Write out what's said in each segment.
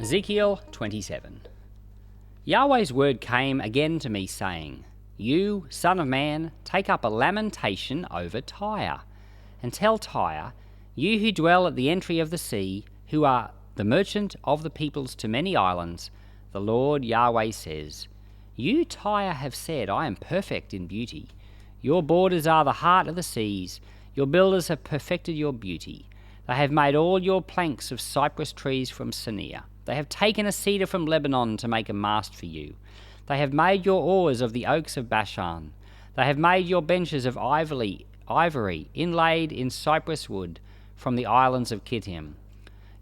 Ezekiel 27. Yahweh's word came again to me, saying, You, son of man, take up a lamentation over Tyre, and tell Tyre, you who dwell at the entry of the sea, who are the merchant of the peoples to many islands, the Lord Yahweh says, You, Tyre, have said, I am perfect in beauty. Your borders are the heart of the seas. Your builders have perfected your beauty. They have made all your planks of cypress trees from Sinir. They have taken a cedar from Lebanon to make a mast for you. They have made your oars of the oaks of Bashan. They have made your benches of ivory inlaid in cypress wood from the islands of Kittim.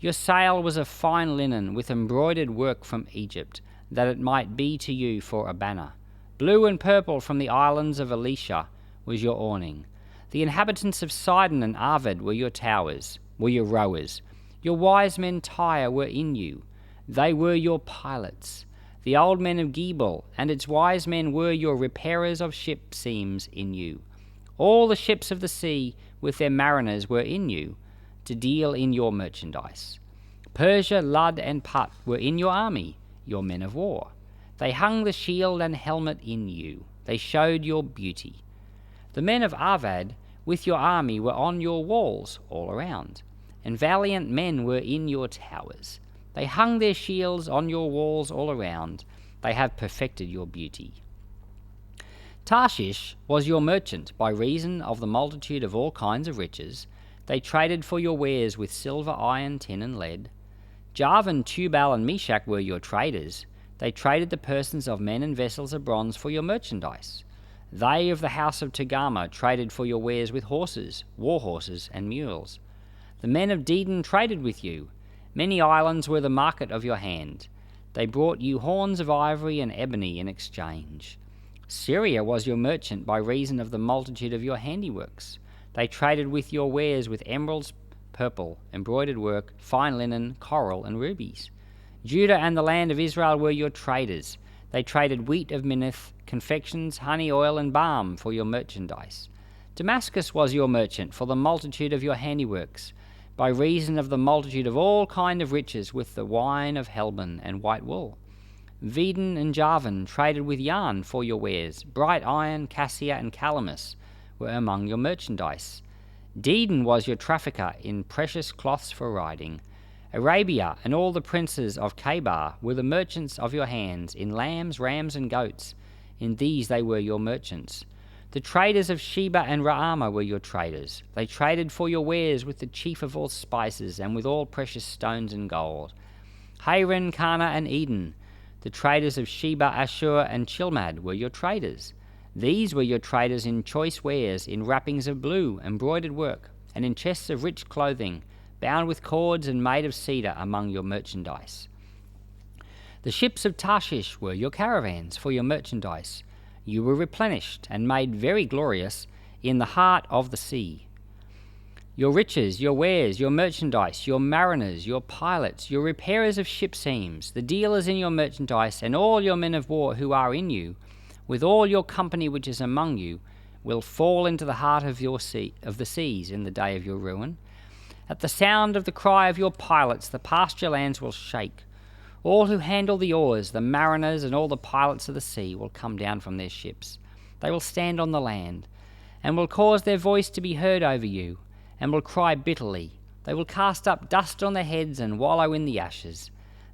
Your sail was of fine linen with embroidered work from Egypt, that it might be to you for a banner. Blue and purple from the islands of Elisha was your awning. The inhabitants of Sidon and Arvad were your towers, were your rowers. Your wise men Tyre were in you. They were your pilots. The old men of Gebal and its wise men were your repairers of ship seams in you. All the ships of the sea with their mariners were in you, to deal in your merchandise. Persia, Lud, and Put were in your army, your men of war. They hung the shield and helmet in you. They showed your beauty. The men of Arvad with your army were on your walls all around, and valiant men were in your towers. They hung their shields on your walls all around. They have perfected your beauty. Tarshish was your merchant by reason of the multitude of all kinds of riches. They traded for your wares with silver, iron, tin, and lead. Javan, Tubal, and Meshach were your traders. They traded the persons of men and vessels of bronze for your merchandise. They of the house of Togarmah traded for your wares with horses, war horses, and mules. The men of Dedan traded with you. Many islands were the market of your hand. They brought you horns of ivory and ebony in exchange. Syria was your merchant by reason of the multitude of your handiworks. They traded with your wares with emeralds, purple, embroidered work, fine linen, coral, and rubies. Judah and the land of Israel were your traders. They traded wheat of Minnith, confections, honey, oil, and balm for your merchandise. Damascus was your merchant for the multitude of your handiworks, by reason of the multitude of all kind of riches with the wine of Helbon and white wool. Vedin and Javan traded with yarn for your wares. Bright iron, cassia, and calamus were among your merchandise. Dedan was your trafficker in precious cloths for riding. Arabia and all the princes of Chebar were the merchants of your hands, in lambs, rams, and goats. In these they were your merchants. The traders of Sheba and Raamah were your traders. They traded for your wares with the chief of all spices and with all precious stones and gold. Haran, Kana, and Eden, the traders of Sheba, Ashur, and Chilmad were your traders. These were your traders in choice wares, in wrappings of blue, embroidered work, and in chests of rich clothing, bound with cords and made of cedar among your merchandise. The ships of Tarshish were your caravans for your merchandise. You were replenished and made very glorious in the heart of the sea. Your riches, your wares, your merchandise, your mariners, your pilots, your repairers of ship seams, the dealers in your merchandise, and all your men of war who are in you, with all your company which is among you, will fall into the heart of the seas in the day of your ruin. At the sound of the cry of your pilots, the pasture lands will shake. All who handle the oars, the mariners, and all the pilots of the sea will come down from their ships. They will stand on the land, and will cause their voice to be heard over you, and will cry bitterly. They will cast up dust on their heads and wallow in the ashes.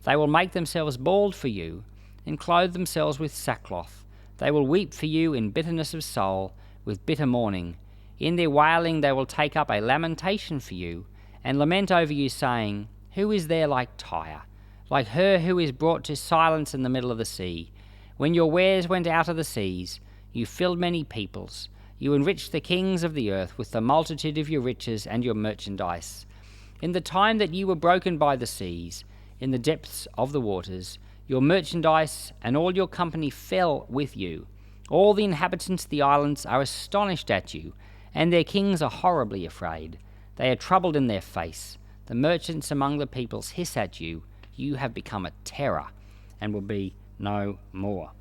They will make themselves bald for you, and clothe themselves with sackcloth. They will weep for you in bitterness of soul, with bitter mourning. In their wailing they will take up a lamentation for you, and lament over you, saying, Who is there like Tyre? Like her who is brought to silence in the middle of the sea. When your wares went out of the seas, you filled many peoples. You enriched the kings of the earth with the multitude of your riches and your merchandise. In the time that you were broken by the seas, in the depths of the waters, your merchandise and all your company fell with you. All the inhabitants of the islands are astonished at you, and their kings are horribly afraid. They are troubled in their face. The merchants among the peoples hiss at you. You have become a terror and will be no more.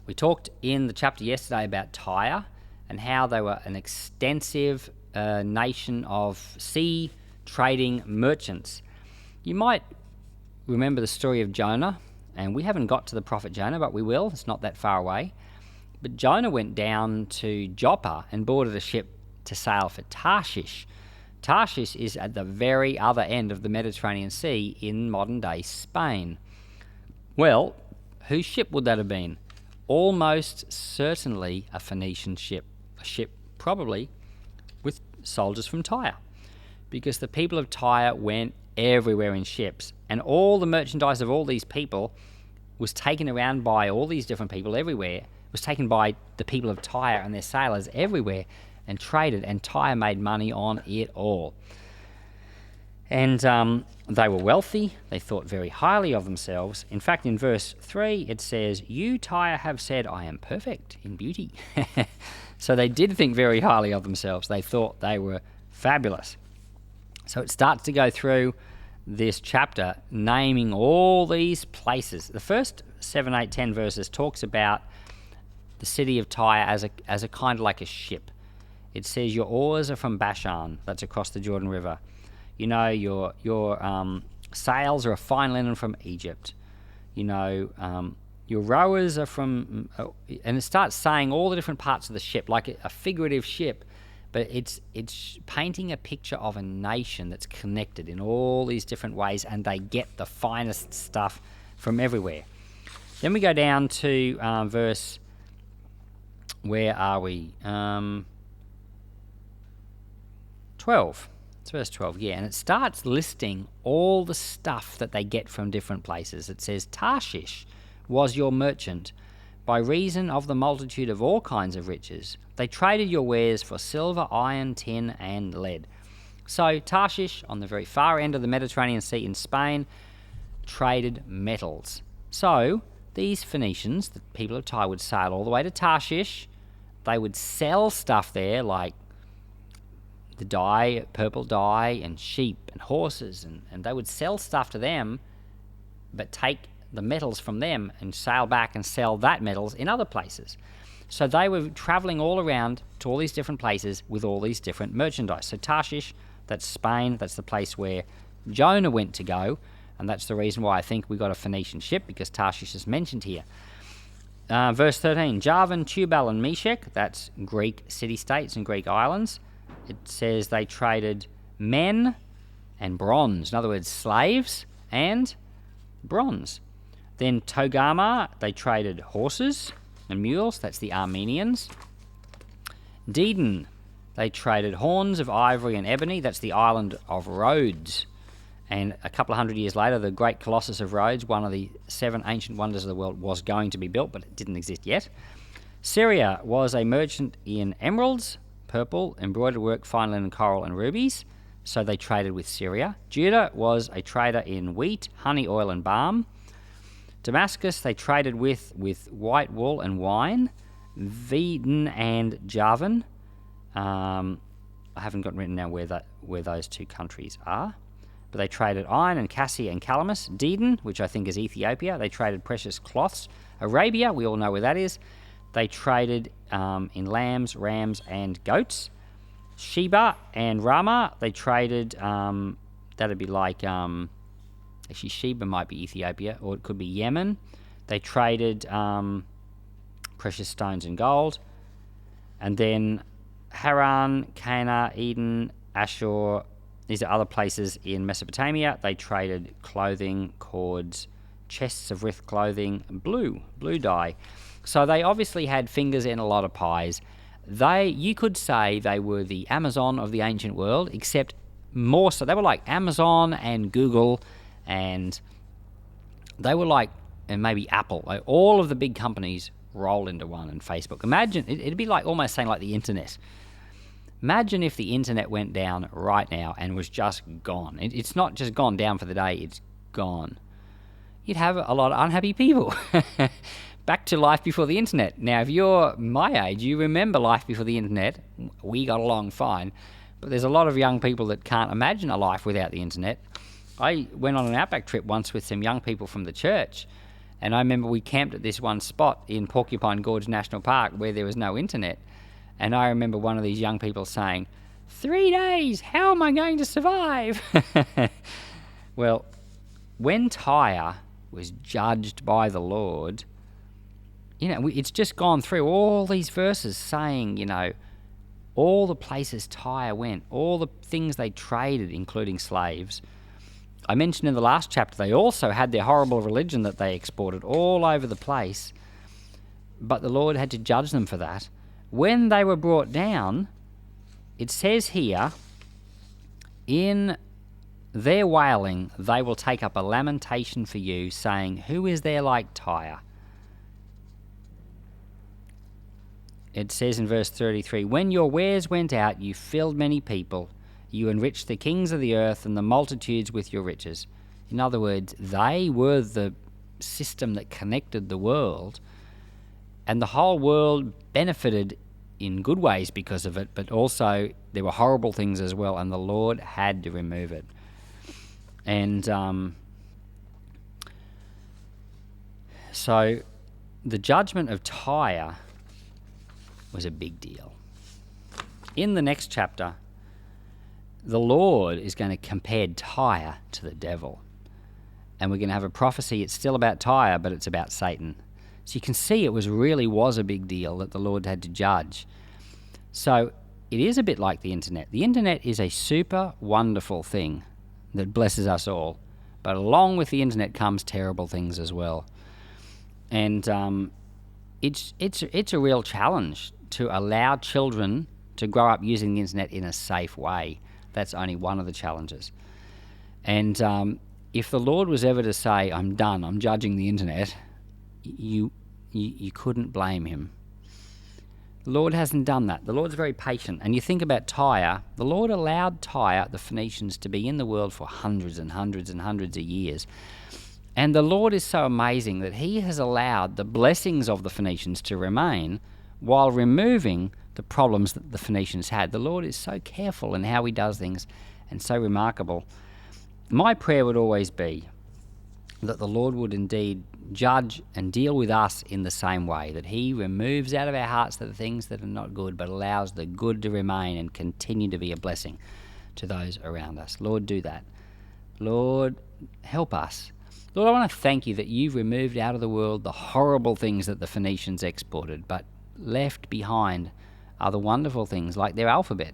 We talked in the chapter yesterday about Tyre and how they were an extensive nation of sea trading merchants. You might remember the story of Jonah, and we haven't got to the prophet Jonah, but we will. It's not that far away. But Jonah went down to Joppa and boarded a ship to sail for Tarshish. Tarshish is at the very other end of the Mediterranean Sea in modern-day Spain. Well, whose ship would that have been? Almost certainly a Phoenician ship. A ship probably with soldiers from Tyre, because the people of Tyre went everywhere in ships, and all the merchandise of all these people was taken around by all these different people everywhere. It was taken by the people of Tyre and their sailors everywhere and traded, and Tyre made money on it all. And they were wealthy. They thought very highly of themselves. In fact, in verse 3, it says, "You, Tyre, have said, I am perfect in beauty." So they did think very highly of themselves. They thought they were fabulous. So it starts to go through this chapter naming all these places. The first 7, 8, 10 verses talks about the city of Tyre as a kind of like a ship. It says your oars are from Bashan, that's across the Jordan River. You know, your sails are a fine linen from Egypt. You know, your rowers are from, and it starts saying all the different parts of the ship, like a figurative ship, but it's painting a picture of a nation that's connected in all these different ways, and they get the finest stuff from everywhere. Then we go down to verse, where are we? 12. It's verse 12, yeah, and it starts listing all the stuff that they get from different places. It says, Tarshish was your merchant. By reason of the multitude of all kinds of riches, they traded your wares for silver, iron, tin, and lead. So Tarshish, on the very far end of the Mediterranean Sea in Spain, traded metals. So these Phoenicians, the people of Tyre, would sail all the way to Tarshish. They would sell stuff there, like the dye, purple dye, and sheep and horses, and they would sell stuff to them, but take the metals from them and sail back and sell that metals in other places. So they were traveling all around to all these different places with all these different merchandise. So Tarshish, that's Spain, that's the place where Jonah went to go, and that's the reason why I think we got a Phoenician ship, because Tarshish is mentioned here. Verse 13, Javan, Tubal, and Meshech, that's Greek city-states and Greek islands. It says they traded men and bronze. In other words, slaves and bronze. Then Togarmah, they traded horses and mules. That's the Armenians. Dedan, they traded horns of ivory and ebony. That's the island of Rhodes. And a couple of hundred years later, the great Colossus of Rhodes, one of the 7 ancient wonders of the world, was going to be built, but it didn't exist yet. Syria was a merchant in emeralds, purple, embroidered work, fine linen, coral, and rubies. So they traded with Syria. Judah was a trader in wheat, honey, oil, and balm. Damascus they traded with white wool and wine. Vedin and Javan. I haven't got written down where those two countries are. But they traded iron and cassia and calamus. Dedan, which I think is Ethiopia, they traded precious cloths. Arabia, we all know where that is. They traded in lambs, rams, and goats. Sheba and Ramah, they traded, that'd be like, actually Sheba might be Ethiopia, or it could be Yemen. They traded precious stones and gold. And then Haran, Cana, Eden, Ashur, these are other places in Mesopotamia. They traded clothing, cords, chests of writh clothing, blue dye. So they obviously had fingers in a lot of pies. You could say they were the Amazon of the ancient world, except more so. They were like Amazon and Google, and they were like, and maybe Apple. Like all of the big companies rolled into one, and Facebook. Imagine, it'd be like almost saying like the internet. Imagine if the internet went down right now and was just gone. It's not just gone down for the day, it's gone. You'd have a lot of unhappy people. Back to life before the internet. Now, if you're my age, you remember life before the internet. We got along fine. But there's a lot of young people that can't imagine a life without the internet. I went on an outback trip once with some young people from the church, and I remember we camped at this one spot in Porcupine Gorge National Park where there was no internet. And I remember one of these young people saying, 3 days, how am I going to survive? Well, when Tyre was judged by the Lord, it's just gone through all these verses saying, all the places Tyre went, all the things they traded, including slaves. I mentioned in the last chapter, they also had their horrible religion that they exported all over the place, but the Lord had to judge them for that. When they were brought down, it says here, in their wailing, they will take up a lamentation for you, saying, who is there like Tyre? It says in verse 33, when your wares went out, you filled many people. You enriched the kings of the earth and the multitudes with your riches. In other words, they were the system that connected the world, and the whole world benefited in good ways because of it, but also there were horrible things as well, and the Lord had to remove it. And so the judgment of Tyre was a big deal. In the next chapter, the Lord is going to compare Tyre to the devil. And we're going to have a prophecy. It's still about Tyre, but it's about Satan. So you can see it really was a big deal that the Lord had to judge. So it is a bit like the internet. The internet is a super wonderful thing that blesses us all. But along with the internet comes terrible things as well. And it's a real challenge to allow children to grow up using the internet in a safe way. That's only one of the challenges. And if the Lord was ever to say, I'm done, I'm judging the internet, you couldn't blame him. The Lord hasn't done that. The Lord's very patient. And you think about Tyre, the Lord allowed Tyre, the Phoenicians, to be in the world for hundreds and hundreds and hundreds of years. And the Lord is so amazing that he has allowed the blessings of the Phoenicians to remain while removing the problems that the Phoenicians had. The Lord is so careful in how he does things and so remarkable. My prayer would always be that the Lord would indeed judge and deal with us in the same way, that he removes out of our hearts the things that are not good, but allows the good to remain and continue to be a blessing to those around us. Lord, do that. Lord, help us. Lord, I want to thank you that you've removed out of the world the horrible things that the Phoenicians exported, but left behind are the wonderful things like their alphabet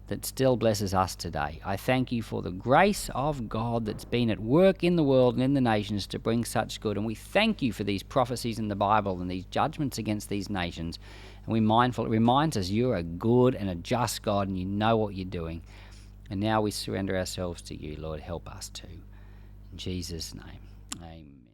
that still blesses us today. I thank you for the grace of God that's been at work in the world and in the nations to bring such good. And we thank you for these prophecies in the Bible and these judgments against these nations. And we're mindful, it reminds us you're a good and a just God and you know what you're doing. And now we surrender ourselves to you, Lord. Help us too. In Jesus' name, amen.